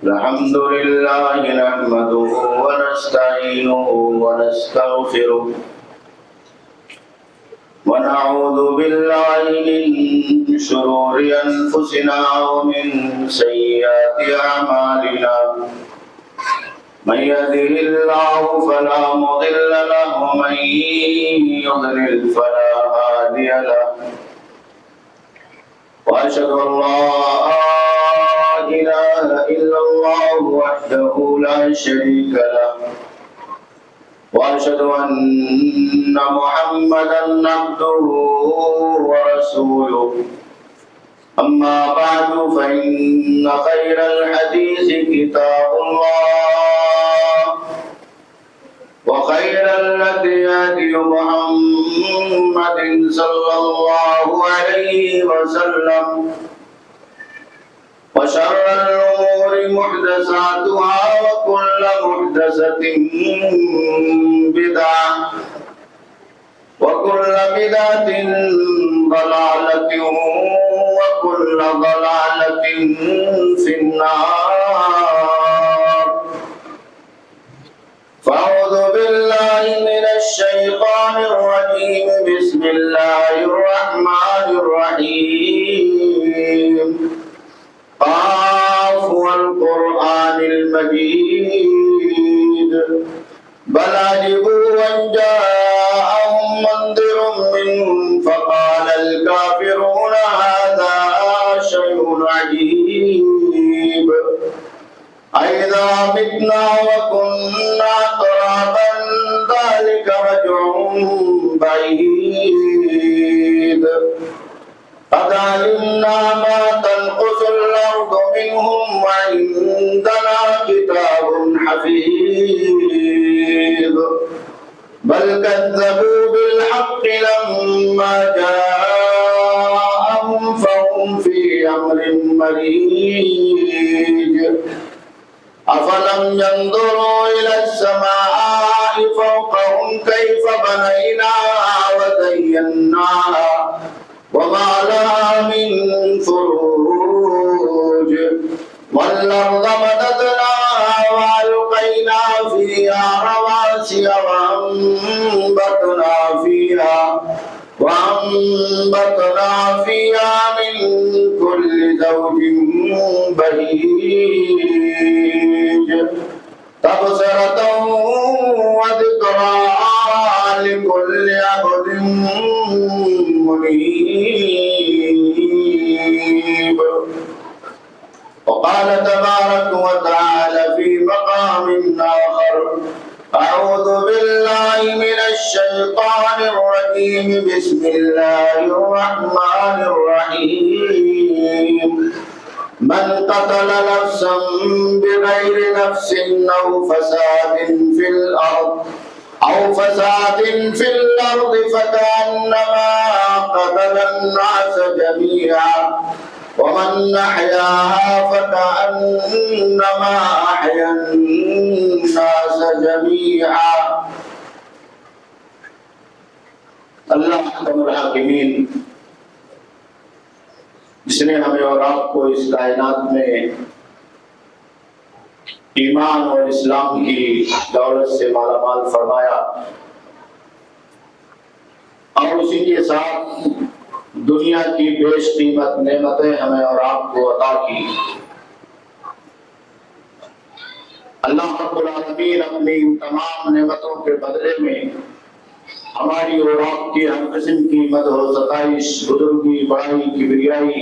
الحمد لله نحمده ونستعينه ونستغفره ونعوذ بالله من شرور أنفسنا ومن سيئات أعمالنا من يهده الله فلا مضل له ومن يضلل فلا هادي له وأشهد أن لا إله إلا الله وحده لا شريك له وأشهد أن محمدا عبده ورسوله أما بعد فإن خير الحديث كتاب الله وخير الهدي هدي محمد صلى الله عليه وسلم وشر الأمور محدثاتها وكل محدثة بدعة وكل بدعة ضلالة وكل ضلالة في النار فأعوذ بالله من الشيطان الرجيم بسم الله الرحمن الرحيم قاف والقرآن المجيد بل عجبوا أن جاءهم منذر منهم فقال الكافرون هذا شيء عجيب أإذا متنا وكنا ترابا ذلك رجع بعيد قد علمنا ما تنقص الأرض منهم وعندنا كتاب حفيظ بل كذبوا بالحق لما جاءهم فهم في أمر مريج أفلم ينظروا إلى السماء فوقهم كيف بنيناها وزيناها وما لها من فروج والأرض مددناها وألقينا فيها رواسي وأنبتنا فيها من كل زوج بهيج تبصرة وذكرى لكل عبد منيب وقال تبارك وتعالى في مقام آخر أعوذ بالله من الشيطان الرجيم بسم الله الرحمن الرحيم من قتل نفسا بغير نفس أو فساد في الأرض فكأنما قتل الناس جميعا ومن أحياها فكأنما أحيا الناس جميعا اللہ احکم الحاکمین جس نے ہمیں اور آپ کو اس کائنات میں ایمان اور اسلام کی دولت سے مالا مال فرمایا اور اسی کے ساتھ دنیا کی بیش قیمت نعمتیں ہمیں اور آپ کو عطا کی. اللہ رب العالمین اپنی تمام نعمتوں کے بدلے میں ہماری اور آپ کی ہر قسم کی مدح و ستائش، بزرگی، بڑائی، کبریائی،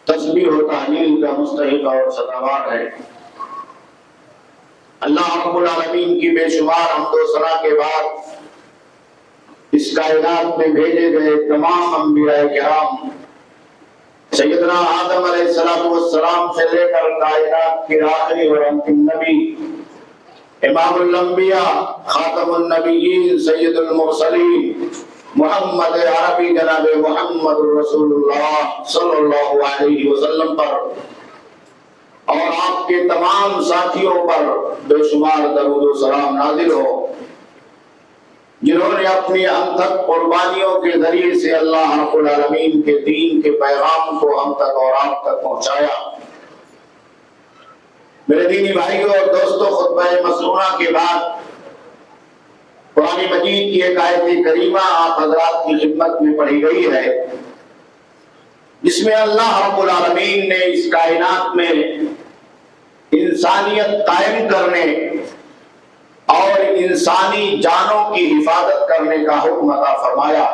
تسبیح و تحلیل کا مستحق اور سزاوار ہے. اللہ رب العالمین کی بے شمار حمد و ثنا کے بعد اس کائنات میں بھیجے گئے تمام انبیاء کرام سیدنا آدم علیہ السلام سے لے کر کائنات کے آخری اور انتم نبی امام الانبیاء خاتم النبیین سید المرسلین محمد عربی جناب محمد رسول اللہ صلی اللہ علیہ وسلم پر اور آپ کے تمام ساتھیوں پر بے شمار درود و سلام نازل ہو. جنہوں نے اپنی انتھک قربانیوں کے ذریعے سے اللہ رب العالمین کے دین کے پیغام کو ہم تک اور آپ تک پہنچایا۔ میرے دینی بھائیوں اور دوستوں، خطبہ مسنونہ کے بعد قرآن مجید کی ایک آیت کریمہ آپ حضرات کی خدمت میں پڑھی گئی ہے، جس میں اللہ رب العالمین نے اس کائنات میں انسانیت قائم کرنے اور انسانی جانوں کی حفاظت کرنے کا حکم عطا فرمایا۔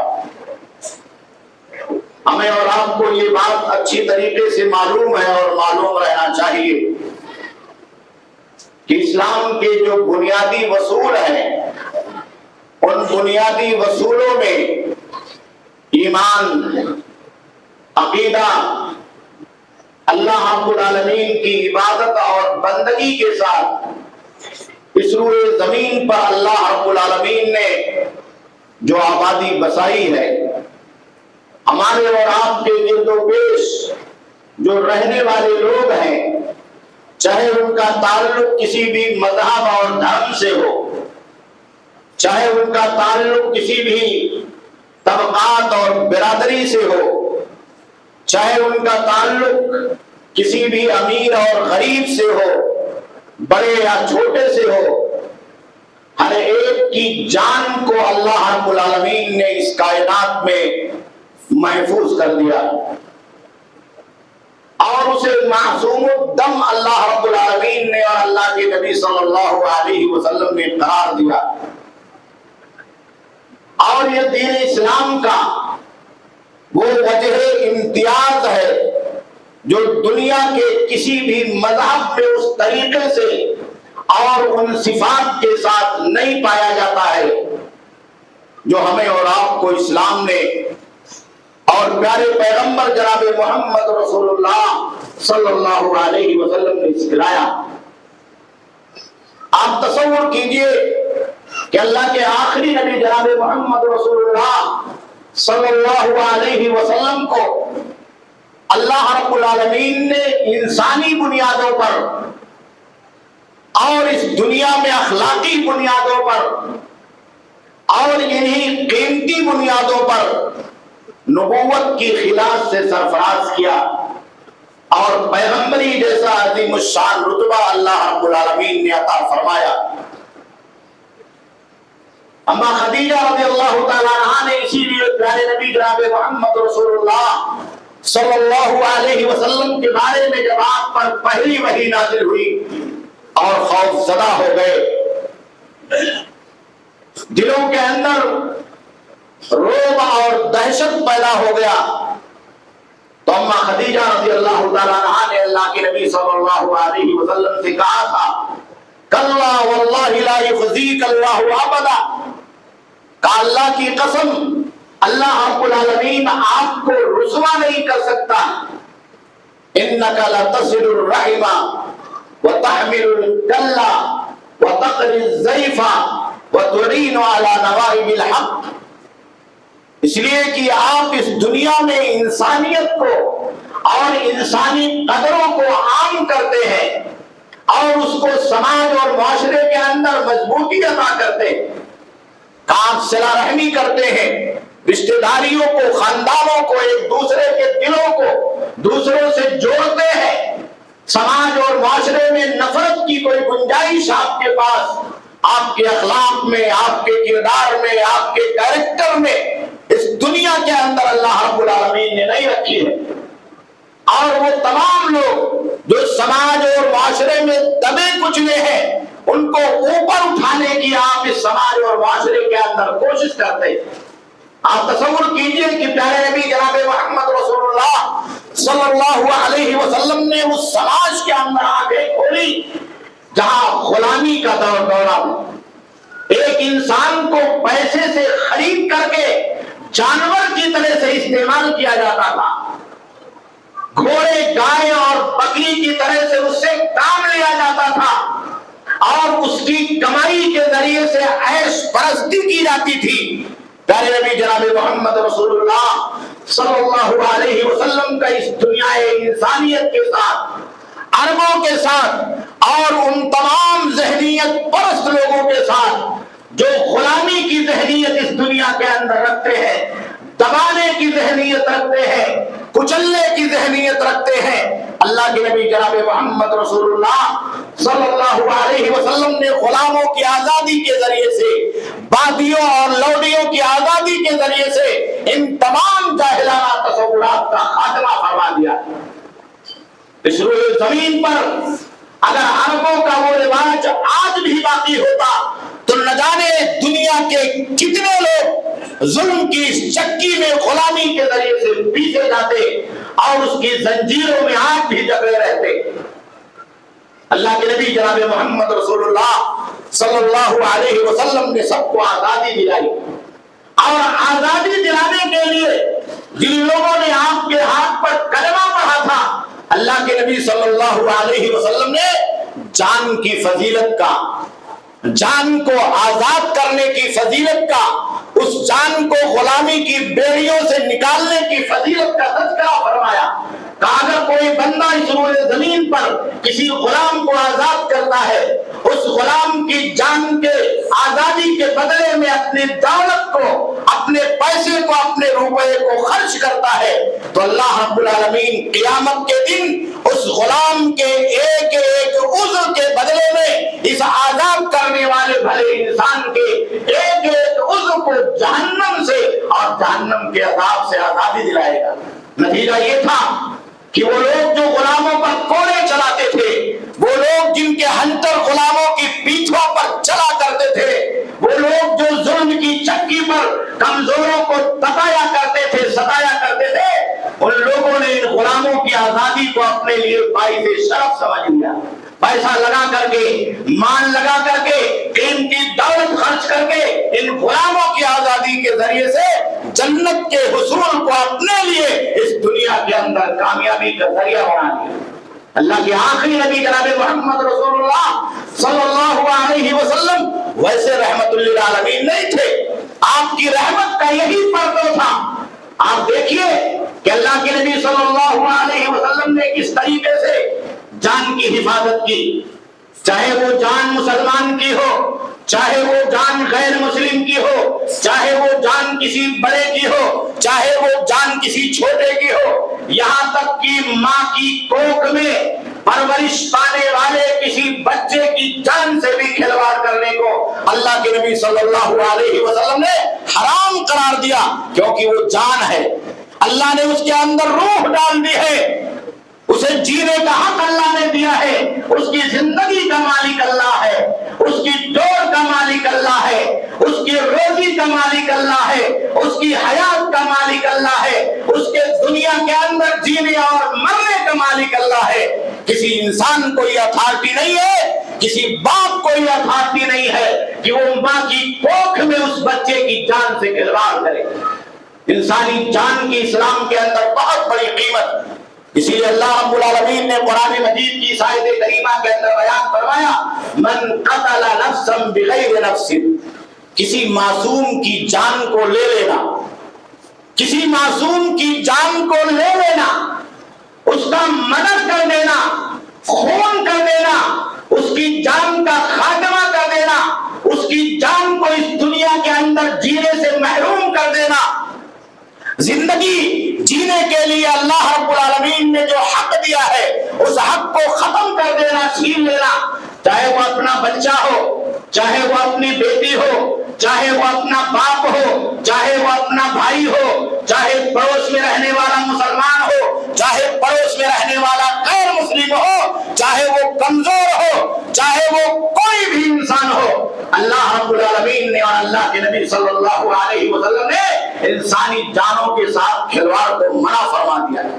ہمیں اور آپ کو یہ بات اچھی طریقے سے معلوم ہے اور معلوم رہنا چاہیے کہ اسلام کے جو بنیادی اصول ہیں، ان بنیادی اصولوں میں ایمان، عقیدہ، اللہ رب العالمین کی عبادت اور بندگی کے ساتھ اس روئے زمین پر اللہ رب العالمین نے جو آبادی بسائی ہے، ہمارے اور آپ کے گرد و پیش جو رہنے والے لوگ ہیں، چاہے ان کا تعلق کسی بھی مذہب اور دھرم سے ہو، چاہے ان کا تعلق کسی بھی طبقات اور برادری سے ہو، چاہے ان کا تعلق کسی بھی امیر اور غریب سے ہو، بڑے یا چھوٹے سے ہو، ہر ایک کی جان کو اللہ رب العالمین نے اس کائنات میں محفوظ کر دیا اور اسے معصوم الدم اللہ رب العالمین نے اور اللہ کے نبی صلی اللہ علیہ وسلم نے قرار دیا۔ اور یہ دین اسلام کا وہ وجہ امتیاز ہے جو دنیا کے کسی بھی مذہب میں اس طریقے سے اور ان صفات کے ساتھ نہیں پایا جاتا ہے جو ہمیں اور آپ کو اسلام نے اور پیارے پیغمبر جناب محمد رسول اللہ صلی اللہ علیہ وسلم نے سکھلایا۔ آپ تصور کیجئے کہ اللہ کے آخری نبی جناب محمد رسول اللہ صلی اللہ علیہ وسلم کو اللہ رب العالمین نے انسانی بنیادوں پر اور اس دنیا میں اخلاقی بنیادوں پر اور انہی قیمتی بنیادوں پر نبوت کی خلاف سے سرفراز کیا اور پیغمبری جیسا عظیم الشان رتبہ اللہ رب العالمین نے عطا فرمایا۔ اما خدیجہ رضی اللہ تعالیٰ عنہا نے اسی لیے پیارے نبی جناب محمد رسول اللہ صلی اللہ علیہ وسلم کے بارے میں جب آپ پر پہلی وحی نازل ہوئی اور خوف زدہ ہو گئے، دلوں کے اندر روب اور دہشت پیدا ہو گیا، تو اما خدیجہ رضی اللہ تعالیٰ عنہا نے اللہ کے نبی صلی اللہ علیہ وسلم سے کہا تھا، کلا واللہ لا یخزیک اللہ ابدا، کہ اللہ کی قسم اللہ رب العالمین آپ کو رسوا نہیں کر سکتا، انک لتصل الرحم وتحمل الکل وتقری الضیف وتعین علی نوائب الحق، اس لیے کہ آپ اس دنیا میں انسانیت کو اور انسانی قدروں کو عام کرتے ہیں اور اس کو سماج اور معاشرے کے اندر مضبوطی عطا کرتے ہیں، آپ صلہ رحمی کرتے ہیں، رشتہ داریوں کو، خاندانوں کو، ایک دوسرے کے دلوں کو دوسروں سے جوڑتے ہیں، سماج اور معاشرے میں نفرت کی کوئی گنجائش آپ کے پاس، آپ کے اخلاق میں، آپ کے کردار میں، آپ کے کیریکٹر میں اس دنیا کے اندر اللہ رب العالمین نے نہیں رکھی ہے۔ اور وہ تمام لوگ جو سماج اور معاشرے میں دبے کچلے ہیں، ان کو اوپر اٹھانے کی آپ اس سماج اور معاشرے کے اندر کوشش کرتے ہیں۔ آپ تصور کیجئے کہ پیارے نبی جناب محمد رسول اللہ صلی اللہ علیہ وسلم نے اس سماج کے اندر آنکھیں کھولی جہاں غلامی کا دور دورہ، ایک انسان کو پیسے سے خرید کر کے جانور کی طرح سے استعمال کیا جاتا تھا، گھوڑے، گائے اور بکری کی طرح سے اس سے کام لیا جاتا تھا اور اس کی کمائی کے ذریعے سے عیش پرستی کی جاتی تھی۔ پیارے نبی جناب محمد رسول اللہ صلی اللہ علیہ وسلم کا اس دنیا انسانیت کے ساتھ، عربوں کے ساتھ اور ان تمام ذہنیت پرست لوگوں کے ساتھ جو غلامی کی ذہنیت ذہنیت اس دنیا کے اندر رکھتے ہیں، دبانے کی ذہنیت رکھتے ہیں، کچلنے کی ذہنیت رکھتے ہیں۔ اللہ کے نبی جناب محمد رسول اللہ صلی اللہ علیہ وسلم نے غلاموں کی آزادی کے ذریعے سے، بادیوں اور لوڈیوں کی آزادی کے ذریعے سے ان تمام جاہلانہ تصورات کا خاتمہ فرما دیا۔ اس روئے زمین پر اگر عربوں کا وہ رواج آج بھی باقی ہوتا تو نہ جانے دنیا کے کتنے لوگ ظلم کی اس چکی میں غلامی کے ذریعے سے پیچھے جاتے اور اس کی زنجیروں میں آج بھی جکڑے رہتے۔ اللہ کے نبی جناب محمد رسول اللہ صلی اللہ علیہ وسلم نے سب کو آزادی دلائی، اور آزادی دلانے کے لیے جن لوگوں نے آپ کے ہاتھ پر کلمہ پڑھا تھا، اللہ کے نبی صلی اللہ علیہ وسلم نے جان کی فضیلت کا، جان کو آزاد کرنے کی فضیلت کا، اس جان کو غلامی کی بیڑیوں سے نکالنے کی فضیلت کا تذکرہ فرمایا کہ اگر کوئی بندہ اس روئے زمین پر کسی غلام کو آزاد کرتا ہے، اس غلام کی جان کے آزادی کے بدلے میں اپنی دولت کو، اپنے پیسے کو، اپنے روپے کو خرچ کرتا ہے، تو اللہ رب العالمین قیامت کے دن اس غلام کے ایک ایک عضو کے بدلے میں اس آزاد کرنے والے بھلے انسان کے ایک ایک عضو کو جہنم سے اور جہنم کے عذاب سے آزادی دلائے گا۔ نتیجہ یہ تھا کہ وہ لوگ جو غلاموں پر کوڑے چلاتے تھے، وہ لوگ جن کے ہنٹر غلاموں کی پیٹھوں پر چلا کرتے تھے، وہ لوگ جو ظلم کی چکی پر کمزوروں کو ستایا کرتے تھے، ان لوگوں نے ان غلاموں کی آزادی کو اپنے لیے باعث شرف سمجھ لیا۔ پیسہ لگا کر کے، مان لگا کر کے، قیمتی دولت خرچ کر کے ان غلاموں کی آزادی کے ذریعے سے جنت کے حصول کو اپنے لیے اس دنیا کے اندر کامیابی کا ذریعہ بنا لیا۔ اللہ کے آخری نبی جناب محمد رسول اللہ صلی اللہ علیہ وسلم ویسے رحمت للعالمین نہیں تھے، آپ کی رحمت کا یہی پردہ تھا۔ آپ دیکھیے کہ اللہ کے نبی صلی اللہ علیہ وسلم نے کس طریقے سے جان کی حفاظت کی، چاہے وہ جان مسلمان کی ہو، چاہے وہ جان غیر مسلم کی ہو، چاہے وہ جان کسی بڑے کی ہو، چاہے وہ جان کسی چھوٹے کی ہو، یہاں تک کہ ماں کی کوکھ میں پرورش پانے والے کسی بچے کی جان سے بھی کھلواڑ کرنے کو اللہ کے نبی صلی اللہ علیہ وسلم نے حرام قرار دیا، کیونکہ وہ جان ہے، اللہ نے اس کے اندر روح ڈال دی ہے، اسے جینے کا حق اللہ نے دیا ہے، اس کی زندگی کا مالک اللہ ہے، اس کی ڈور کا مالک اللہ ہے، اس کی روزی کا مالک اللہ ہے، اس کی حیات کا مالک اللہ ہے، اس کے دنیا کے اندر جینے اور مرنے کا مالک اللہ ہے۔ کسی انسان کو یہ اتھارٹی نہیں ہے، کسی باپ کو یہ اتھارٹی نہیں ہے کہ وہ ماں کی کوکھ میں اس بچے کی جان سے کھلواڑ کرے۔ انسانی جان کی اسلام کے اندر بہت بڑی قیمت، اسی لیے اللہ رب العالمین نے قرآن مجید کی آیت کریمہ کے اندر بیان فرمایا، من قتل نفسا بغیر نفس، کسی معصوم کی جان کو لے لینا، کسی معصوم کی جان کو لے لینا، اس کا مدد کر دینا، خون کر دینا، اس کی جان کا خاتمہ کر دینا، اس کی جان کو اس دنیا کے اندر جینے سے محروم کر دینا۔ زندگی جینے کے لیے اللہ رب العالمین نے جو حق دیا ہے اس حق کو ختم کر دینا، چھین لینا، چاہے وہ اپنا بچہ ہو، چاہے وہ اپنی بیٹی ہو، چاہے وہ اپنا باپ ہو، چاہے وہ اپنا بھائی ہو، چاہے پڑوس میں رہنے والا مسلمان ہو، چاہے پڑوس میں رہنے والا غیر مسلم ہو، چاہے وہ کمزور ہو، چاہے وہ کوئی بھی انسان ہو، اللہ رب العالمین نے اور اللہ کے نبی صلی اللہ علیہ وسلم نے انسانی جانوں کے ساتھ کھلواڑ کو منع فرما دیا ہے۔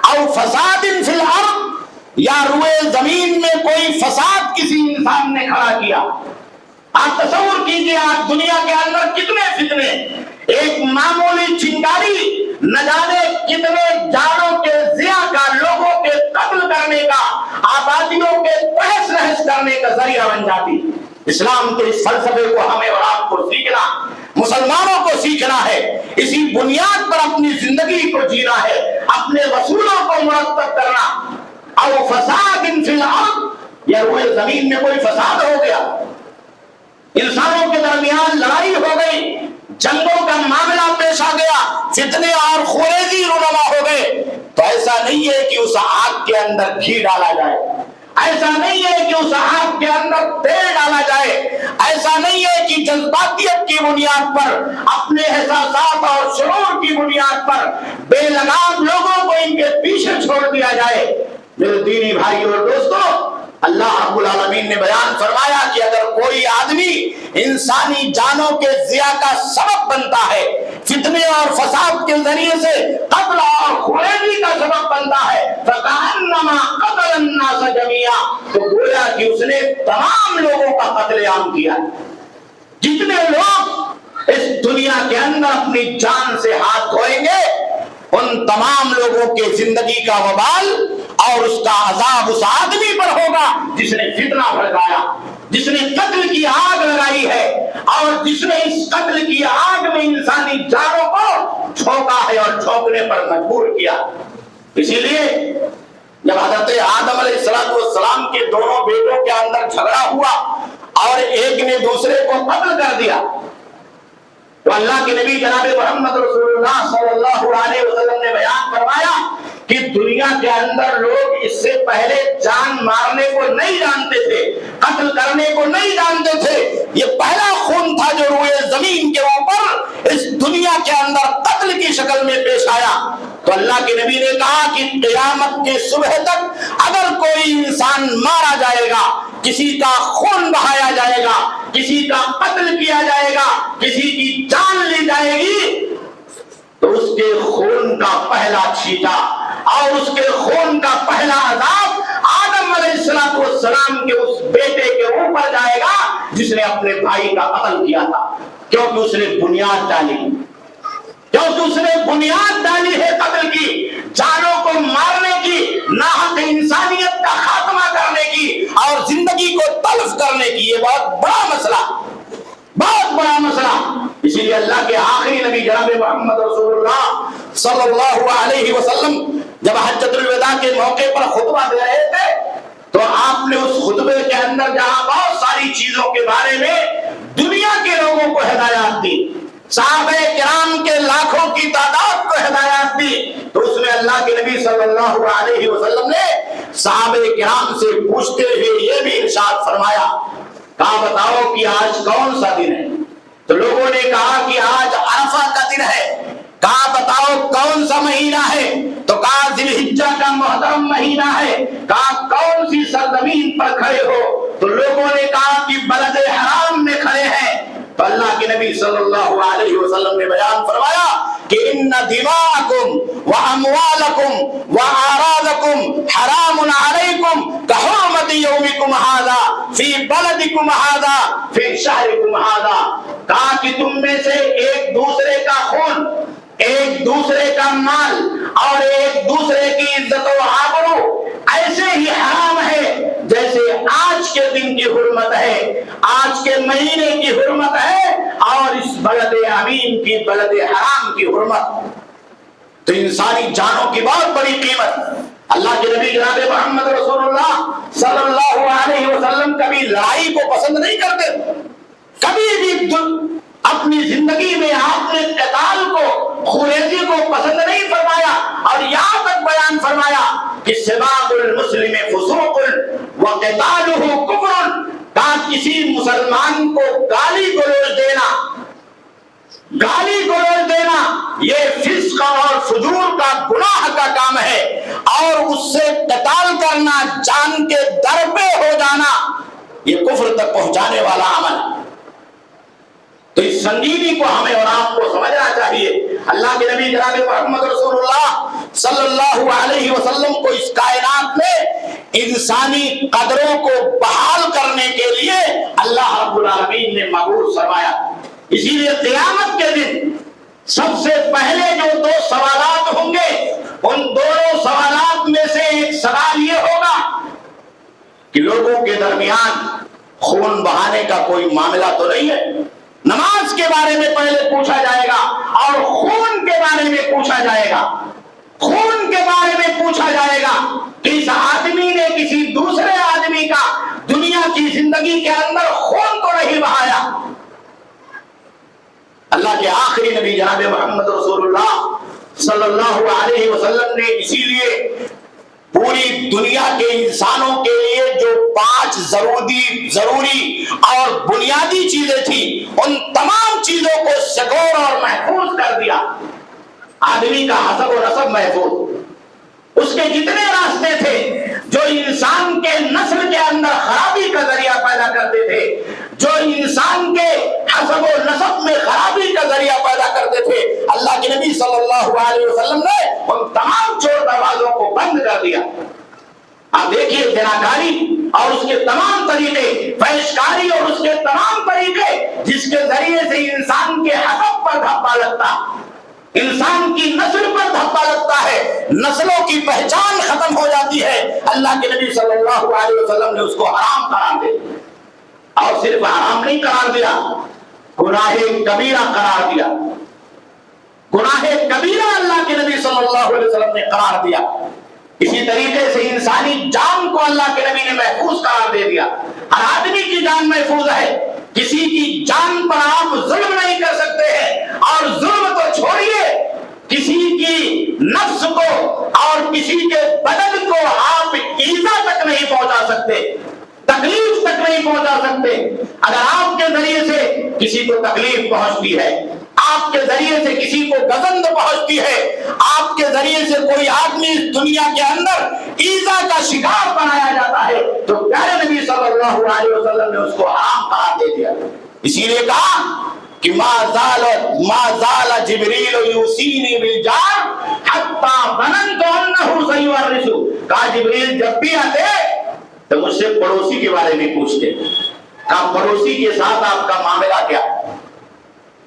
او فساد فی الارض، یا روئے زمین میں کوئی فساد کسی انسان نے کھڑا کیا۔ آپ تصور کیجئے آج دنیا کے اندر کتنے فتنے، ایک معمولی چنگاری نہ جانے کتنے جانوں کے ضیاء کا، لوگوں کے قتل کرنے کا، آبادیوں کے تہس نہس کرنے کا ذریعہ بن جاتی۔ اسلام کے اس فلسفے کو ہمیں اور آپ کو سیکھنا، مسلمانوں کو سیکھنا ہے، اسی بنیاد پر اپنی زندگی کو جینا ہے، اپنے اصولوں کو مرتب کرنا۔ او فساد فی الارض، یا روئے زمین میں کوئی فساد ہو گیا، انسانوں کے درمیان لڑائی ہو گئی، جنگوں کا معاملہ پیش آ گیا، فتنے اور خوریزی رونما ہو گئے، تو ایسا نہیں ہے کہ اس آگ کے اندر گھی ڈالا جائے، ایسا نہیں ہے کہ اس آگ کے اندر تیل ڈالا جائے، ایسا نہیں ہے کہ جذباتیت کی بنیاد پر، اپنے احساسات اور شعور کی بنیاد پر بے لگام لوگوں کو ان کے پیچھے چھوڑ دیا جائے۔ میرے دینی بھائیوں اور دوستوں، اللہ رب العالمین نے بیان فرمایا کہ اگر کوئی آدمی انسانی جانوں کے ضیاع کا سبب بنتا ہے، فتنے اور فساد کے ذریعے سے قتل اور خوریزی کا سبب بنتا ہے، فَكَأَنَّمَا قَتَلَ النَّاسَ جَمِيعًا، تو گویا کہ اس نے تمام لوگوں کا قتل عام کیا۔ جتنے لوگ اس دنیا کے اندر اپنی جان سے ہاتھ دھوئیں گے، ان تمام لوگوں کے زندگی کا وبال اور اس کا عذاب اس آدمی پر ہوگا جس نے فتنہ بھڑکایا، جس نے قتل کی آگ لگائی ہے، اور جس نے اس قتل کی آگ میں انسانی جانوں کو جھونکا ہے اور جھونکنے پر مجبور کیا۔ اسی لیے جب حضرت آدم علیہ السلام کے دونوں بیٹوں کے اندر جھگڑا ہوا اور ایک نے دوسرے کو قتل کر دیا، تو اللہ کے نبی جناب محمد رسول اللہ صلی اللہ علیہ وسلم نے بیان فرمایا کہ دنیا کے اندر لوگ اس سے پہلے جان مارنے کو نہیں جانتے تھے، قتل کرنے کو نہیں جانتے تھے، یہ پہلا خون تھا جو روئے زمین کے اوپر اس دنیا کے اندر قتل کی شکل میں پیش آیا۔ تو اللہ کے نبی نے کہا کہ قیامت کے صبح تک اگر کوئی انسان مارا جائے گا، کسی کا خون بہایا جائے گا، کسی کا قتل کیا جائے گا، کسی کی جان لی جائے گی، تو اس کے خون کا پہلا چھینٹا اور اس کے خون کا پہلا عذاب آدم علیہ السلام کے اس بیٹے کے اوپر جائے گا جس نے اپنے بھائی کا قتل کیا تھا، کیونکہ اس نے بنیاد ڈالی، کیونکہ اس نے بنیاد ڈالی ہے قتل کی، جانوں کو مارنے کی، ناحق انسانیت کا خاتمہ کرنے کی اور زندگی کو تلف کرنے کی۔ یہ بہت بڑا مسئلہ، بہت بڑا مسئلہ۔ اسی لیے اللہ کے آخری نبی جناب محمد رسول اللہ صلی اللہ علیہ وسلم جب حجۃ الوداع کے موقع پر خطبہ دے رہے تھے تو آپ نے اس خطبے کے اندر جہاں بہت ساری چیزوں کے بارے میں دنیا کے لوگوں کو ہدایات دی، صحابہ کرام کے لاکھوں کی تعداد کو ہدایات دی، تو اس میں اللہ کے نبی صلی اللہ علیہ وسلم نے صحابہ کرام سے پوچھتے ہوئے یہ بھی ارشاد فرمایا، کہا بتاؤ کہ آج کون سا دن ہے؟ تو لوگوں نے کہا کہ آج عرفہ کا دن ہے۔ کہا بتاؤ کون سا مہینہ ہے؟ تو کہا ذی الحجہ کا محترم مہینہ ہے۔ کہا کون سی سرزمین پر کھڑے ہو؟ تو لوگوں نے کہا کہ بلد حرام میں کھڑے ہیں۔ تو اللہ کے نبی صلی اللہ علیہ وسلم نے بیان فرمایا کہ ان دماءکم واموالکم واعراضکم حرام علیکم کحرمت یومکم ھذا فی بلدکم ھذا فی شہرکم ھذا۔ کہا کہ تم میں سے ایک دوسرے کا خون، ایک دوسرے کا مال اور ایک دوسرے کی عزت و آبرو ایسے ہی حرام ہے جیسے آج کے دن کی حرمت ہے، آج کے مہینے کی حرمت ہے اور اس بلد امین کی، بلد حرام کی حرمت۔ تو انسانی جانوں کی بہت بڑی قیمت۔ اللہ کے نبی جناب محمد رسول اللہ صلی اللہ علیہ وسلم کبھی لڑائی کو پسند نہیں کرتے، کبھی بھی اپنی زندگی میں آپ نے قتال کو، خوریزی کو پسند نہیں فرمایا، اور یہاں تک بیان فرمایا کہ سباب المسلم فسوق وقتالہ کفر، کہا کسی مسلمان کو گالی گلوچ دینا، گالی گلوچ دینا یہ فسق اور فجور کا گناہ کا کام ہے، اور اس سے قتال کرنا، جان کے در پہ ہو جانا، یہ کفر تک پہنچانے والا عمل ہے۔ تو اس سنگینی کو ہمیں اور آپ کو سمجھنا چاہیے۔ اللہ کے نبی جناب محمد رسول اللہ صلی اللہ علیہ وسلم کو اس کائنات میں انسانی قدروں کو بحال کرنے کے لیے اللہ رب العالمین نے مبعوث فرمایا۔ اسی لیے قیامت کے دن سب سے پہلے جو دو سوالات ہوں گے، ان دونوں سوالات میں سے ایک سوال یہ ہوگا کہ لوگوں کے درمیان خون بہانے کا کوئی معاملہ تو نہیں ہے۔ نماز کے بارے میں پہلے پوچھا جائے گا اور خون کے بارے میں پوچھا جائے گا، خون کے بارے میں پوچھا جائے گا کہ اس آدمی نے کسی دوسرے آدمی کا دنیا کی زندگی کے اندر خون تو نہیں بہایا۔ اللہ کے آخری نبی جناب محمد رسول اللہ صلی اللہ علیہ وسلم نے اسی لیے پوری دنیا کے انسانوں کے لیے جو 5 ضروری اور بنیادی چیزیں تھیں ان تمام چیزوں کو سکور اور محفوظ کر دیا. آدمی کا حسب و نسب محفوظ، اس کے جتنے راستے تھے جو انسان کے نسل کے اندر خرابی کا ذریعہ پیدا کرتے تھے، جو انسان کے حسب و نسب میں خرابی کا ذریعہ پیدا کرتے تھے، اللہ کے نبی صلی اللہ علیہ وسلم نے ان تمام چور دروازوں کو بند کر دیا. آپ دیکھیے زناکاری اور اس کے تمام طریقے، فحشکاری اور اس کے تمام طریقے جس کے ذریعے سے انسان کے حسب پر دھپا لگتا، انسان کی نسل پر دھپا لگتا ہے، نسلوں کی پہچان ختم ہو جاتی ہے، اللہ کے نبی صلی اللہ علیہ وسلم نے اس کو حرام قرار دیا. اور صرف حرام نہیں قرار دیا، گناہ کبیرہ قرار دیا. گناہ کبیرہ اللہ کے نبی صلی اللہ علیہ وسلم نے قرار دیا. اسی طریقے سے انسانی جان کو اللہ کے نبی نے محفوظ قرار دے دیا. ہر آدمی کی جان محفوظ ہے، کسی کی جان پر آپ ظلم نہیں کر سکتے ہیں. اور ظلم تو چھوڑیے، کسی کی نفس کو اور کسی کے بدن کو آپ ایذا تک نہیں پہنچا سکتے، تکلیف تک نہیں پہنچا سکتے. اگر آپ کے ذریعے سے کسی کو تکلیف پہنچتی ہے، آپ کے ذریعے سے کسی کو گزند پہنچتی ہے، آپ کے ذریعے سے کوئی آدمی اس دنیا کے اندر ایذا کا شکار بنایا جاتا ہے، تو پیارے نبی صلی اللہ علیہ وسلم نے اس کو حرام قرار دے دیا. اسی لیے کہا کہ ما زال جبریل یوصینی بالجار حتی ظننت انہ سیورث. کہا جبریل جب بھی آتے تو مجھ سے پڑوسی کے بارے میں پوچھتے. کہا پڑوسی کے ساتھ آپ کا معاملہ کیا،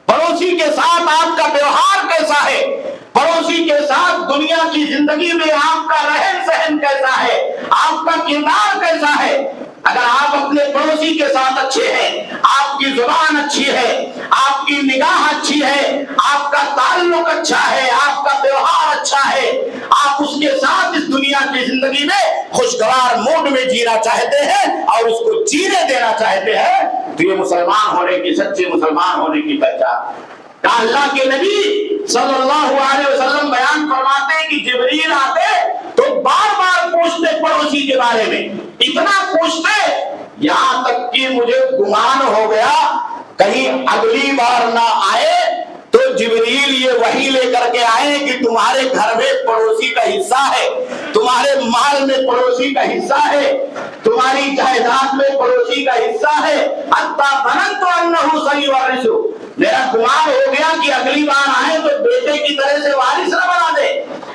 پڑوسی کے ساتھ آپ کا ویوہار کیسا ہے، پڑوسی کے ساتھ دنیا کی زندگی میں آپ کا رہن سہن کیسا ہے، آپ کا کردار کیسا ہے. اگر آپ اپنے پڑوسی کے ساتھ اچھے ہیں، آپ کی زبان اچھی ہے، آپ کی نگاہ اچھی ہے، آپ کا تعلق اچھا ہے، آپ کا ویوہار اچھا ہے، آپ اس کے ساتھ اس دنیا کی زندگی میں خوشگوار موڈ میں جینا چاہتے ہیں اور اس کو جینے دینا چاہتے ہیں، تو یہ مسلمان ہونے کی، سچے مسلمان ہونے کی پہچان. کہا اللہ کے نبی صلی اللہ علیہ وسلم بیان فرماتے ہیں کہ جبریل آتے تو بار بار پوچھتے پڑوسی کے بارے میں، اتنا پوچھتے یہاں تک کہ مجھے گمان ہو گیا کہیں اگلی بار نہ آئے تو جبریل یہ وحی لے کر کے آئے کہ تمہارے گھر میں پڑوسی کا حصہ ہے، تمہارے مال میں پڑوسی کا حصہ ہے، تمہاری جائیداد میں پڑوسی کا حصہ ہے. حتی ظننت انہ سیورث. میرا گمان ہو گیا کہ اگلی بار آئے تو بیٹے کی طرح سے وارث نہ بنا دے،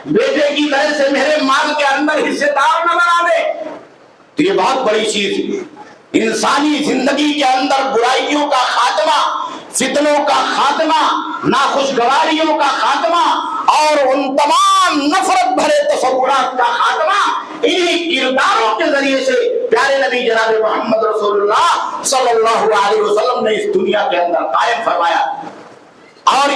بیٹے کی طرح سے میرے مال کے اندر حصے دار نہ بنا دے. تو یہ بہت بڑی چیز ہے. انسانی زندگی کے اندر برائیوں کا خاتمہ، فتنوں کا خاتمہ، ناخوشگواریوں کا خاتمہ اور ان تمام نفرت بھرے تصورات کا خاتمہ انہی کرداروں کے ذریعے سے پیارے نبی جناب محمد رسول اللہ صلی اللہ علیہ وسلم نے اس دنیا کے اندر قائم فرمایا. اور